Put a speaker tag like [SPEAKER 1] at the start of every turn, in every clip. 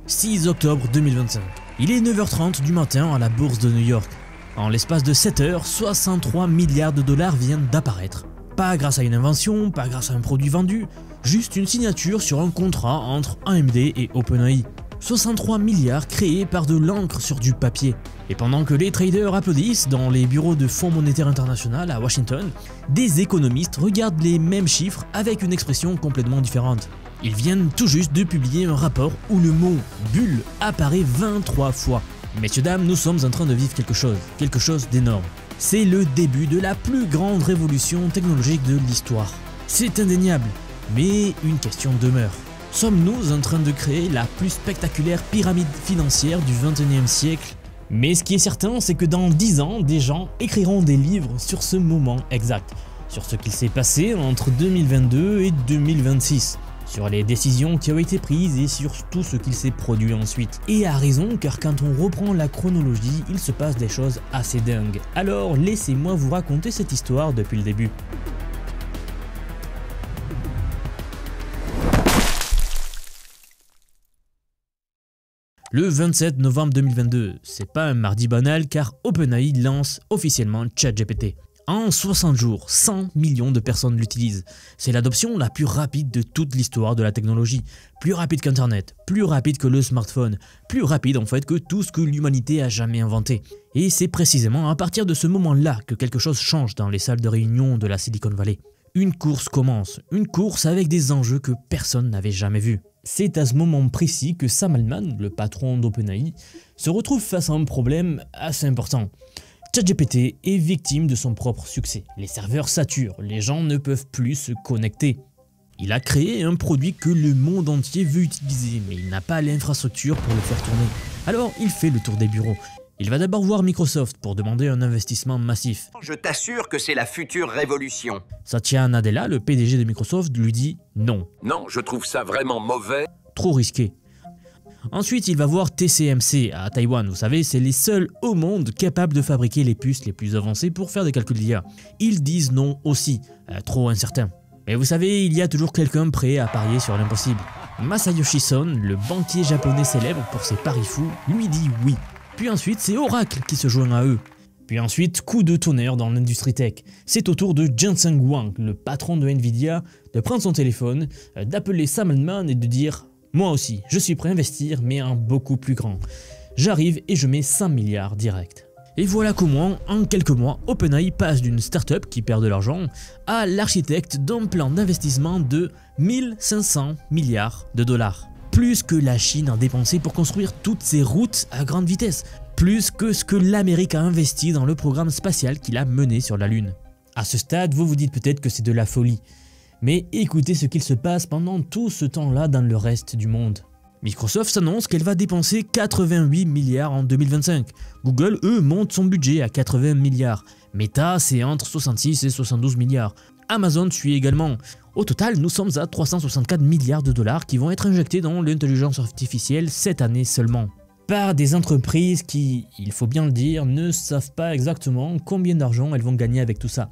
[SPEAKER 1] 6 octobre 2025. Il est 9h30 du matin à la bourse de New York. En l'espace de 7 heures, 63 milliards de dollars viennent d'apparaître. Pas grâce à une invention, pas grâce à un produit vendu, juste une signature sur un contrat entre AMD et OpenAI. 63 milliards créés par de l'encre sur du papier. Et pendant que les traders applaudissent dans les bureaux de Fonds monétaire international à Washington, des économistes regardent les mêmes chiffres avec une expression complètement différente. Ils viennent tout juste de publier un rapport où le mot « bulle » apparaît 23 fois. Messieurs, dames, nous sommes en train de vivre quelque chose d'énorme. C'est le début de la plus grande révolution technologique de l'histoire. C'est indéniable, mais une question demeure. Sommes-nous en train de créer la plus spectaculaire pyramide financière du XXIe siècle? Mais ce qui est certain, c'est que dans 10 ans, des gens écriront des livres sur ce moment exact, sur ce qu'il s'est passé entre 2022 et 2026. Sur les décisions qui ont été prises et sur tout ce qu'il s'est produit ensuite. Et à raison, car quand on reprend la chronologie, il se passe des choses assez dingues. Alors laissez-moi vous raconter cette histoire depuis le début. Le 27 novembre 2022, c'est pas un mardi banal car OpenAI lance officiellement ChatGPT. En 60 jours, 100 millions de personnes l'utilisent. C'est l'adoption la plus rapide de toute l'histoire de la technologie. Plus rapide qu'Internet, plus rapide que le smartphone, plus rapide en fait que tout ce que l'humanité a jamais inventé. Et c'est précisément à partir de ce moment-là que quelque chose change dans les salles de réunion de la Silicon Valley. Une course commence, une course avec des enjeux que personne n'avait jamais vus. C'est à ce moment précis que Sam Altman, le patron d'OpenAI, se retrouve face à un problème assez important. ChatGPT est victime de son propre succès. Les serveurs saturent, les gens ne peuvent plus se connecter. Il a créé un produit que le monde entier veut utiliser, mais il n'a pas l'infrastructure pour le faire tourner. Alors il fait le tour des bureaux. Il va d'abord voir Microsoft pour demander un investissement massif.
[SPEAKER 2] Je t'assure que c'est la future révolution.
[SPEAKER 1] Satya Nadella, le PDG de Microsoft, lui dit non.
[SPEAKER 2] Non, je trouve ça vraiment mauvais.
[SPEAKER 1] Trop risqué. Ensuite, il va voir TSMC à Taïwan. Vous savez, c'est les seuls au monde capables de fabriquer les puces les plus avancées pour faire des calculs d'IA. Ils disent non aussi, trop incertain. Mais vous savez, il y a toujours quelqu'un prêt à parier sur l'impossible. Masayoshi Son, le banquier japonais célèbre pour ses paris fous, lui dit oui. Puis ensuite, c'est Oracle qui se joint à eux. Puis ensuite, coup de tonnerre dans l'industrie tech. C'est au tour de Jensen Huang, le patron de Nvidia, de prendre son téléphone, d'appeler Sam Altman et de dire « Moi aussi, je suis prêt à investir, mais en beaucoup plus grand. J'arrive et je mets 100 milliards direct. » Et voilà comment, en quelques mois, OpenAI passe d'une start-up qui perd de l'argent à l'architecte d'un plan d'investissement de 1500 milliards de dollars. Plus que la Chine a dépensé pour construire toutes ces routes à grande vitesse. Plus que ce que l'Amérique a investi dans le programme spatial qu'il a mené sur la Lune. À ce stade, vous vous dites peut-être que c'est de la folie. Mais écoutez ce qu'il se passe pendant tout ce temps-là dans le reste du monde. Microsoft s'annonce qu'elle va dépenser 88 milliards en 2025. Google, eux, monte son budget à 80 milliards. Meta, c'est entre 66 et 72 milliards. Amazon suit également. Au total, nous sommes à 364 milliards de dollars qui vont être injectés dans l'intelligence artificielle cette année seulement. Par des entreprises qui, il faut bien le dire, ne savent pas exactement combien d'argent elles vont gagner avec tout ça.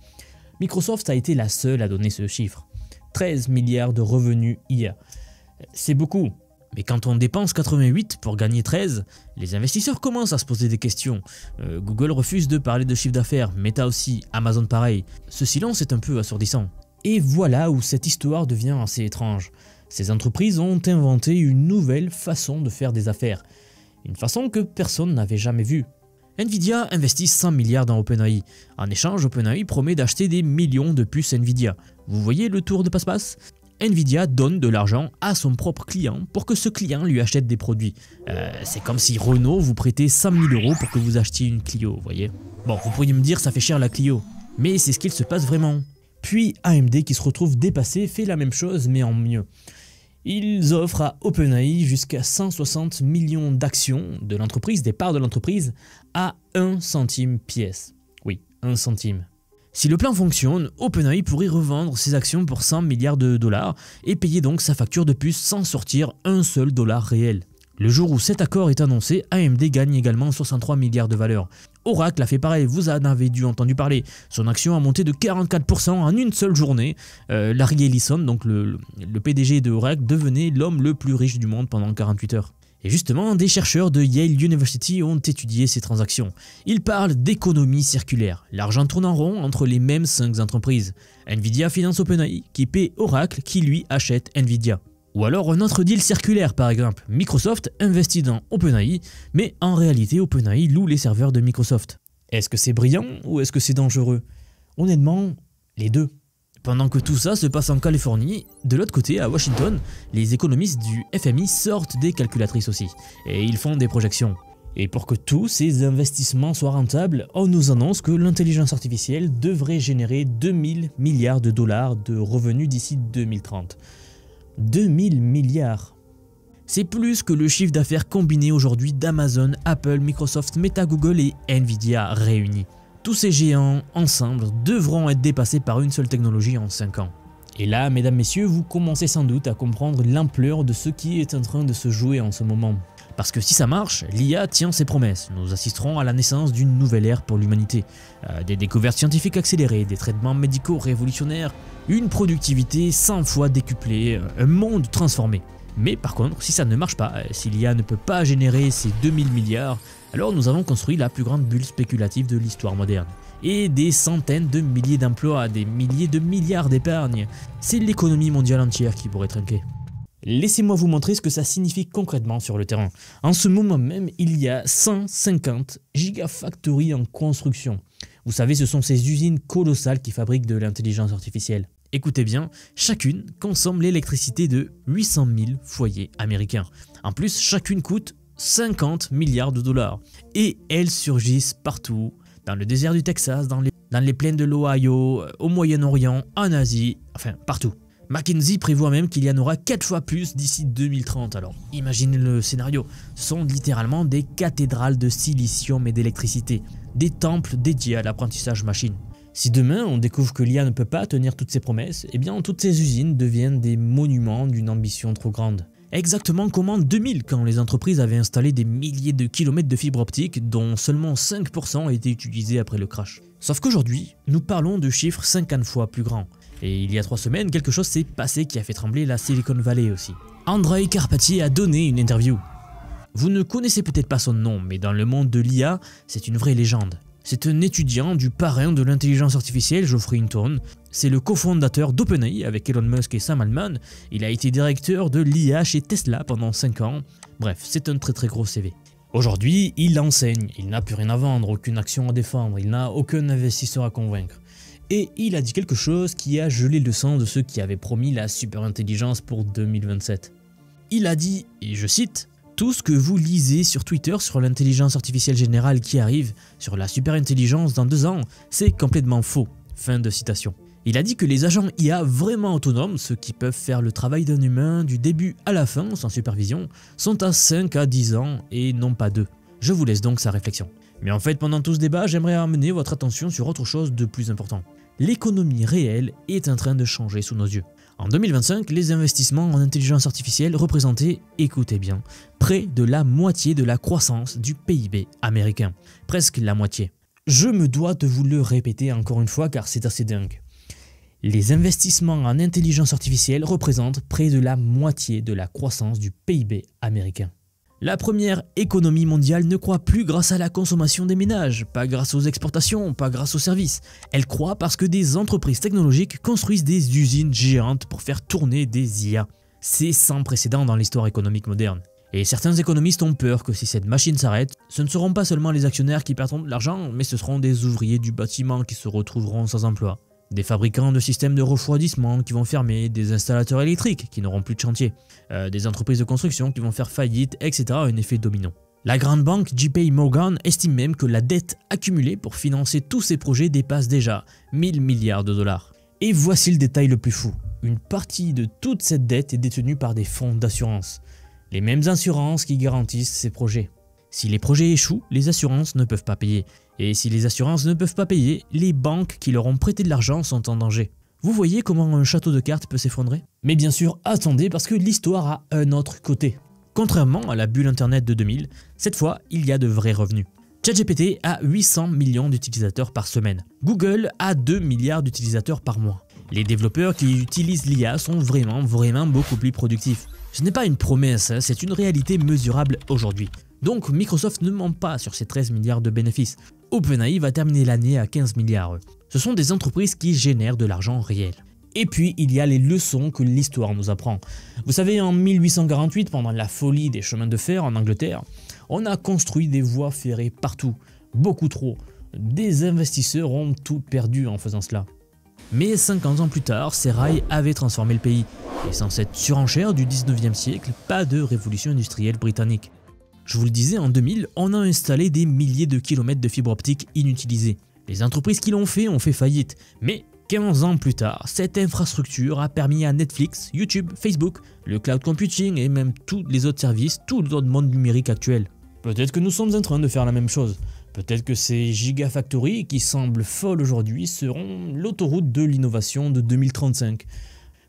[SPEAKER 1] Microsoft a été la seule à donner ce chiffre. 13 milliards de revenus IA. C'est beaucoup. Mais quand on dépense 88 pour gagner 13, les investisseurs commencent à se poser des questions. Google refuse de parler de chiffre d'affaires, Meta aussi, Amazon pareil. Ce silence est un peu assourdissant. Et voilà où cette histoire devient assez étrange. Ces entreprises ont inventé une nouvelle façon de faire des affaires. Une façon que personne n'avait jamais vue. Nvidia investit 100 milliards dans OpenAI. En échange, OpenAI promet d'acheter des millions de puces Nvidia. Vous voyez le tour de passe-passe ? Nvidia donne de l'argent à son propre client pour que ce client lui achète des produits. C'est comme si Renault vous prêtait 100 000 € pour que vous achetiez une Clio, vous voyez. Bon, vous pourriez me dire ça fait cher la Clio, mais c'est ce qu'il se passe vraiment. Puis AMD qui se retrouve dépassé fait la même chose mais en mieux. Ils offrent à OpenAI jusqu'à 160 millions d'actions de l'entreprise, des parts de l'entreprise, à 1 centime pièce. Oui, 1 centime. Si le plan fonctionne, OpenAI pourrait revendre ses actions pour 100 milliards de dollars et payer donc sa facture de puce sans sortir un seul dollar réel. Le jour où cet accord est annoncé, AMD gagne également 63 milliards de valeur. Oracle a fait pareil, vous en avez dû entendu parler. Son action a monté de 44% en une seule journée. Larry Ellison, donc le PDG de Oracle, devenait l'homme le plus riche du monde pendant 48 heures. Et justement, des chercheurs de Yale University ont étudié ces transactions. Ils parlent d'économie circulaire. L'argent tourne en rond entre les mêmes 5 entreprises. Nvidia finance OpenAI, qui paie Oracle, qui lui achète Nvidia. Ou alors un autre deal circulaire par exemple. Microsoft investit dans OpenAI, mais en réalité OpenAI loue les serveurs de Microsoft. Est-ce que c'est brillant ou est-ce que c'est dangereux? Honnêtement, les deux. Pendant que tout ça se passe en Californie, de l'autre côté, à Washington, les économistes du FMI sortent des calculatrices aussi, et ils font des projections. Et pour que tous ces investissements soient rentables, on nous annonce que l'intelligence artificielle devrait générer 2000 milliards de dollars de revenus d'ici 2030. 2000 milliards. C'est plus que le chiffre d'affaires combiné aujourd'hui d'Amazon, Apple, Microsoft, Meta, Google et Nvidia réunis. Tous ces géants, ensemble, devront être dépassés par une seule technologie en 5 ans. Et là, mesdames, messieurs, vous commencez sans doute à comprendre l'ampleur de ce qui est en train de se jouer en ce moment. Parce que si ça marche, l'IA tient ses promesses. Nous assisterons à la naissance d'une nouvelle ère pour l'humanité. Des découvertes scientifiques accélérées, des traitements médicaux révolutionnaires, une productivité 100 fois décuplée, un monde transformé. Mais par contre, si ça ne marche pas, si l'IA ne peut pas générer ces 2000 milliards, alors nous avons construit la plus grande bulle spéculative de l'histoire moderne. Et des centaines de milliers d'emplois, des milliers de milliards d'épargne. C'est l'économie mondiale entière qui pourrait trinquer. Laissez-moi vous montrer ce que ça signifie concrètement sur le terrain. En ce moment même, il y a 150 gigafactories en construction. Vous savez, ce sont ces usines colossales qui fabriquent de l'intelligence artificielle. Écoutez bien, chacune consomme l'électricité de 800 000 foyers américains. En plus, chacune coûte 50 milliards de dollars. Et elles surgissent partout, dans le désert du Texas, dans les plaines de l'Ohio, au Moyen-Orient, en Asie, enfin partout. McKinsey prévoit même qu'il y en aura 4 fois plus d'ici 2030. Alors imaginez le scénario, ce sont littéralement des cathédrales de silicium et d'électricité, des temples dédiés à l'apprentissage machine. Si demain on découvre que l'IA ne peut pas tenir toutes ses promesses, eh bien toutes ces usines deviennent des monuments d'une ambition trop grande. Exactement comme en 2000 quand les entreprises avaient installé des milliers de kilomètres de fibres optiques dont seulement 5% étaient utilisés après le crash. Sauf qu'aujourd'hui, nous parlons de chiffres 50 fois plus grands. Et il y a 3 semaines, quelque chose s'est passé qui a fait trembler la Silicon Valley aussi. Andrej Karpathy a donné une interview. Vous ne connaissez peut-être pas son nom, mais dans le monde de l'IA, c'est une vraie légende. C'est un étudiant du parrain de l'intelligence artificielle, Geoffrey Hinton. C'est le cofondateur d'OpenAI avec Elon Musk et Sam Altman. Il a été directeur de l'IA chez Tesla pendant 5 ans. Bref, c'est un très gros CV. Aujourd'hui, il enseigne, il n'a plus rien à vendre, aucune action à défendre, il n'a aucun investisseur à convaincre. Et il a dit quelque chose qui a gelé le sang de ceux qui avaient promis la superintelligence pour 2027. Il a dit, et je cite, « Tout ce que vous lisez sur Twitter sur l'intelligence artificielle générale qui arrive, sur la superintelligence dans 2 ans, c'est complètement faux. » Fin de citation. Il a dit que les agents IA vraiment autonomes, ceux qui peuvent faire le travail d'un humain du début à la fin sans supervision, sont à 5 à 10 ans et non pas 2. Je vous laisse donc sa réflexion. Mais en fait, pendant tout ce débat, j'aimerais amener votre attention sur autre chose de plus important. L'économie réelle est en train de changer sous nos yeux. En 2025, les investissements en intelligence artificielle représentaient, écoutez bien, près de la moitié de la croissance du PIB américain. Presque la moitié. Je me dois de vous le répéter encore une fois car c'est assez dingue. Les investissements en intelligence artificielle représentent près de la moitié de la croissance du PIB américain. La première économie mondiale ne croît plus grâce à la consommation des ménages, pas grâce aux exportations, pas grâce aux services. Elle croît parce que des entreprises technologiques construisent des usines géantes pour faire tourner des IA. C'est sans précédent dans l'histoire économique moderne. Et certains économistes ont peur que si cette machine s'arrête, ce ne seront pas seulement les actionnaires qui perdront de l'argent, mais ce seront des ouvriers du bâtiment qui se retrouveront sans emploi. Des fabricants de systèmes de refroidissement qui vont fermer, des installateurs électriques qui n'auront plus de chantier, des entreprises de construction qui vont faire faillite, etc. Un effet domino. La grande banque JP Morgan estime même que la dette accumulée pour financer tous ces projets dépasse déjà 1000 milliards de dollars. Et voici le détail le plus fou. Une partie de toute cette dette est détenue par des fonds d'assurance. Les mêmes assurances qui garantissent ces projets. Si les projets échouent, les assurances ne peuvent pas payer. Et si les assurances ne peuvent pas payer, les banques qui leur ont prêté de l'argent sont en danger. Vous voyez comment un château de cartes peut s'effondrer? Mais bien sûr, attendez parce que l'histoire a un autre côté. Contrairement à la bulle internet de 2000, cette fois, il y a de vrais revenus. ChatGPT a 800 millions d'utilisateurs par semaine. Google a 2 milliards d'utilisateurs par mois. Les développeurs qui utilisent l'IA sont vraiment beaucoup plus productifs. Ce n'est pas une promesse, hein, c'est une réalité mesurable aujourd'hui. Donc Microsoft ne ment pas sur ses 13 milliards de bénéfices. OpenAI va terminer l'année à 15 milliards. Ce sont des entreprises qui génèrent de l'argent réel. Et puis il y a les leçons que l'histoire nous apprend. Vous savez, en 1848, pendant la folie des chemins de fer en Angleterre, on a construit des voies ferrées partout, beaucoup trop. Des investisseurs ont tout perdu en faisant cela. Mais 50 ans plus tard, ces rails avaient transformé le pays. Et sans cette surenchère du 19e siècle, pas de révolution industrielle britannique. Je vous le disais, en 2000, on a installé des milliers de kilomètres de fibres optiques inutilisées. Les entreprises qui l'ont fait ont fait faillite. Mais 15 ans plus tard, cette infrastructure a permis à Netflix, YouTube, Facebook, le cloud computing et même tous les autres services, tout l'autre monde numérique actuel. Peut-être que nous sommes en train de faire la même chose. Peut-être que ces gigafactories qui semblent folles aujourd'hui seront l'autoroute de l'innovation de 2035.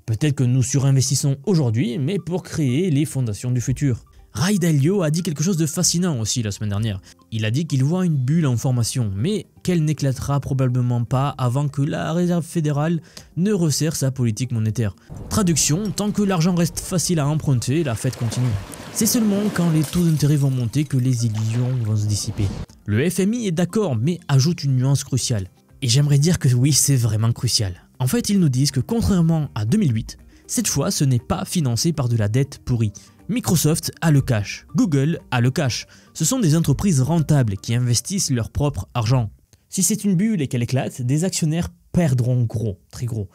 [SPEAKER 1] Peut-être que nous surinvestissons aujourd'hui, mais pour créer les fondations du futur. Ray Dalio a dit quelque chose de fascinant aussi la semaine dernière. Il a dit qu'il voit une bulle en formation, mais qu'elle n'éclatera probablement pas avant que la Réserve fédérale ne resserre sa politique monétaire. Traduction, tant que l'argent reste facile à emprunter, la fête continue. C'est seulement quand les taux d'intérêt vont monter que les illusions vont se dissiper. Le FMI est d'accord, mais ajoute une nuance cruciale. Et j'aimerais dire que oui, c'est vraiment crucial. En fait, ils nous disent que contrairement à 2008, cette fois ce n'est pas financé par de la dette pourrie. Microsoft a le cash, Google a le cash. Ce sont des entreprises rentables qui investissent leur propre argent. Si c'est une bulle et qu'elle éclate, des actionnaires perdront gros, très gros.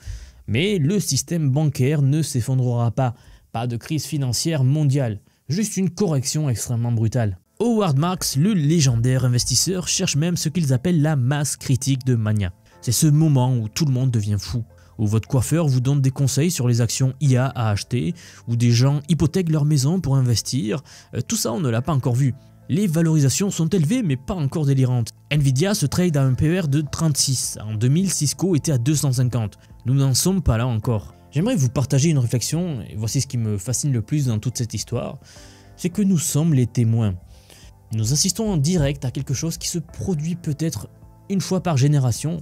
[SPEAKER 1] Mais le système bancaire ne s'effondrera pas. Pas de crise financière mondiale, juste une correction extrêmement brutale. Howard Marks, le légendaire investisseur, cherche même ce qu'ils appellent la masse critique de mania. C'est ce moment où tout le monde devient fou, où votre coiffeur vous donne des conseils sur les actions IA à acheter, où des gens hypothèquent leur maison pour investir. Tout ça, on ne l'a pas encore vu. Les valorisations sont élevées mais pas encore délirantes. Nvidia se trade à un PER de 36. En 2000, Cisco était à 250. Nous n'en sommes pas là encore. J'aimerais vous partager une réflexion, et voici ce qui me fascine le plus dans toute cette histoire, c'est que nous sommes les témoins. Nous assistons en direct à quelque chose qui se produit peut-être une fois par génération,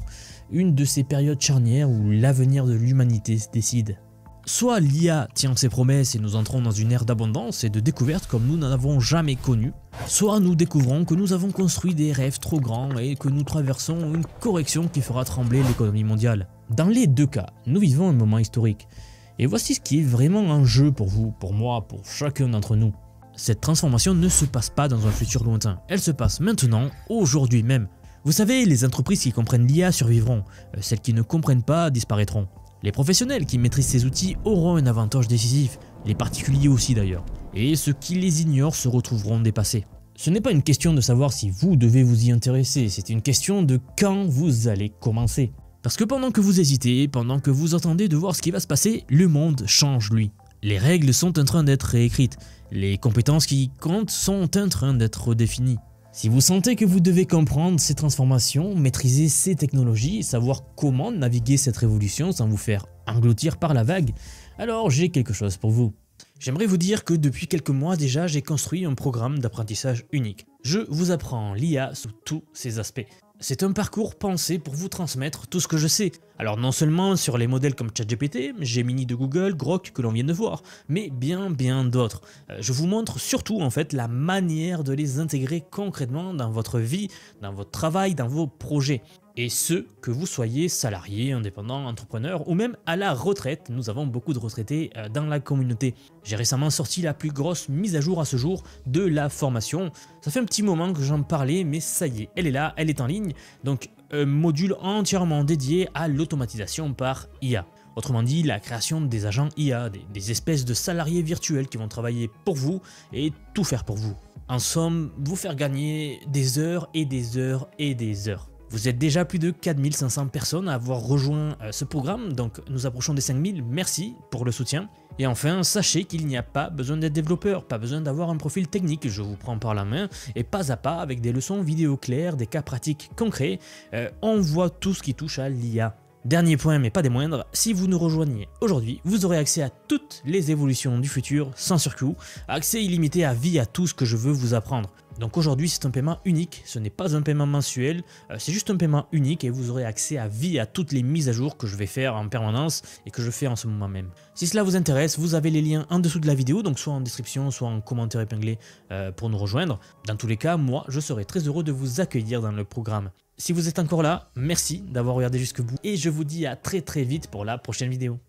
[SPEAKER 1] une de ces périodes charnières où l'avenir de l'humanité se décide. Soit l'IA tient ses promesses et nous entrons dans une ère d'abondance et de découverte comme nous n'en avons jamais connu, soit nous découvrons que nous avons construit des rêves trop grands et que nous traversons une correction qui fera trembler l'économie mondiale. Dans les deux cas, nous vivons un moment historique. Et voici ce qui est vraiment en jeu pour vous, pour moi, pour chacun d'entre nous. Cette transformation ne se passe pas dans un futur lointain, elle se passe maintenant, aujourd'hui même. Vous savez, les entreprises qui comprennent l'IA survivront, celles qui ne comprennent pas disparaîtront. Les professionnels qui maîtrisent ces outils auront un avantage décisif, les particuliers aussi d'ailleurs. Et ceux qui les ignorent se retrouveront dépassés. Ce n'est pas une question de savoir si vous devez vous y intéresser, c'est une question de quand vous allez commencer. Parce que pendant que vous hésitez, pendant que vous attendez de voir ce qui va se passer, le monde change lui. Les règles sont en train d'être réécrites, les compétences qui comptent sont en train d'être redéfinies. Si vous sentez que vous devez comprendre ces transformations, maîtriser ces technologies, savoir comment naviguer cette révolution sans vous faire engloutir par la vague, alors j'ai quelque chose pour vous. J'aimerais vous dire que depuis quelques mois déjà, j'ai construit un programme d'apprentissage unique. Je vous apprends l'IA sous tous ses aspects. C'est un parcours pensé pour vous transmettre tout ce que je sais. Alors non seulement sur les modèles comme ChatGPT, Gemini de Google, Grok que l'on vient de voir, mais bien d'autres. Je vous montre surtout en fait la manière de les intégrer concrètement dans votre vie, dans votre travail, dans vos projets. Et ce, que vous soyez salarié, indépendant, entrepreneur ou même à la retraite, nous avons beaucoup de retraités dans la communauté. J'ai récemment sorti la plus grosse mise à jour à ce jour de la formation. Ça fait un petit moment que j'en parlais, mais ça y est, elle est là, elle est en ligne. Donc un module entièrement dédié à l'automatisation par IA. Autrement dit, la création des agents IA, des espèces de salariés virtuels qui vont travailler pour vous et tout faire pour vous. En somme, vous faire gagner des heures et des heures et des heures. Vous êtes déjà plus de 4500 personnes à avoir rejoint ce programme, donc nous approchons des 5000, merci pour le soutien. Et enfin, sachez qu'il n'y a pas besoin d'être développeur, pas besoin d'avoir un profil technique, je vous prends par la main, et pas à pas avec des leçons vidéo claires, des cas pratiques concrets, on voit tout ce qui touche à l'IA. Dernier point mais pas des moindres, si vous nous rejoignez aujourd'hui, vous aurez accès à toutes les évolutions du futur sans surcoût, accès illimité à vie à tout ce que je veux vous apprendre. Donc aujourd'hui c'est un paiement unique, ce n'est pas un paiement mensuel, c'est juste un paiement unique et vous aurez accès à vie à toutes les mises à jour que je vais faire en permanence et que je fais en ce moment même. Si cela vous intéresse, vous avez les liens en dessous de la vidéo, donc soit en description, soit en commentaire épinglé pour nous rejoindre. Dans tous les cas, moi je serai très heureux de vous accueillir dans le programme. Si vous êtes encore là, merci d'avoir regardé jusqu'au bout et je vous dis à très vite pour la prochaine vidéo.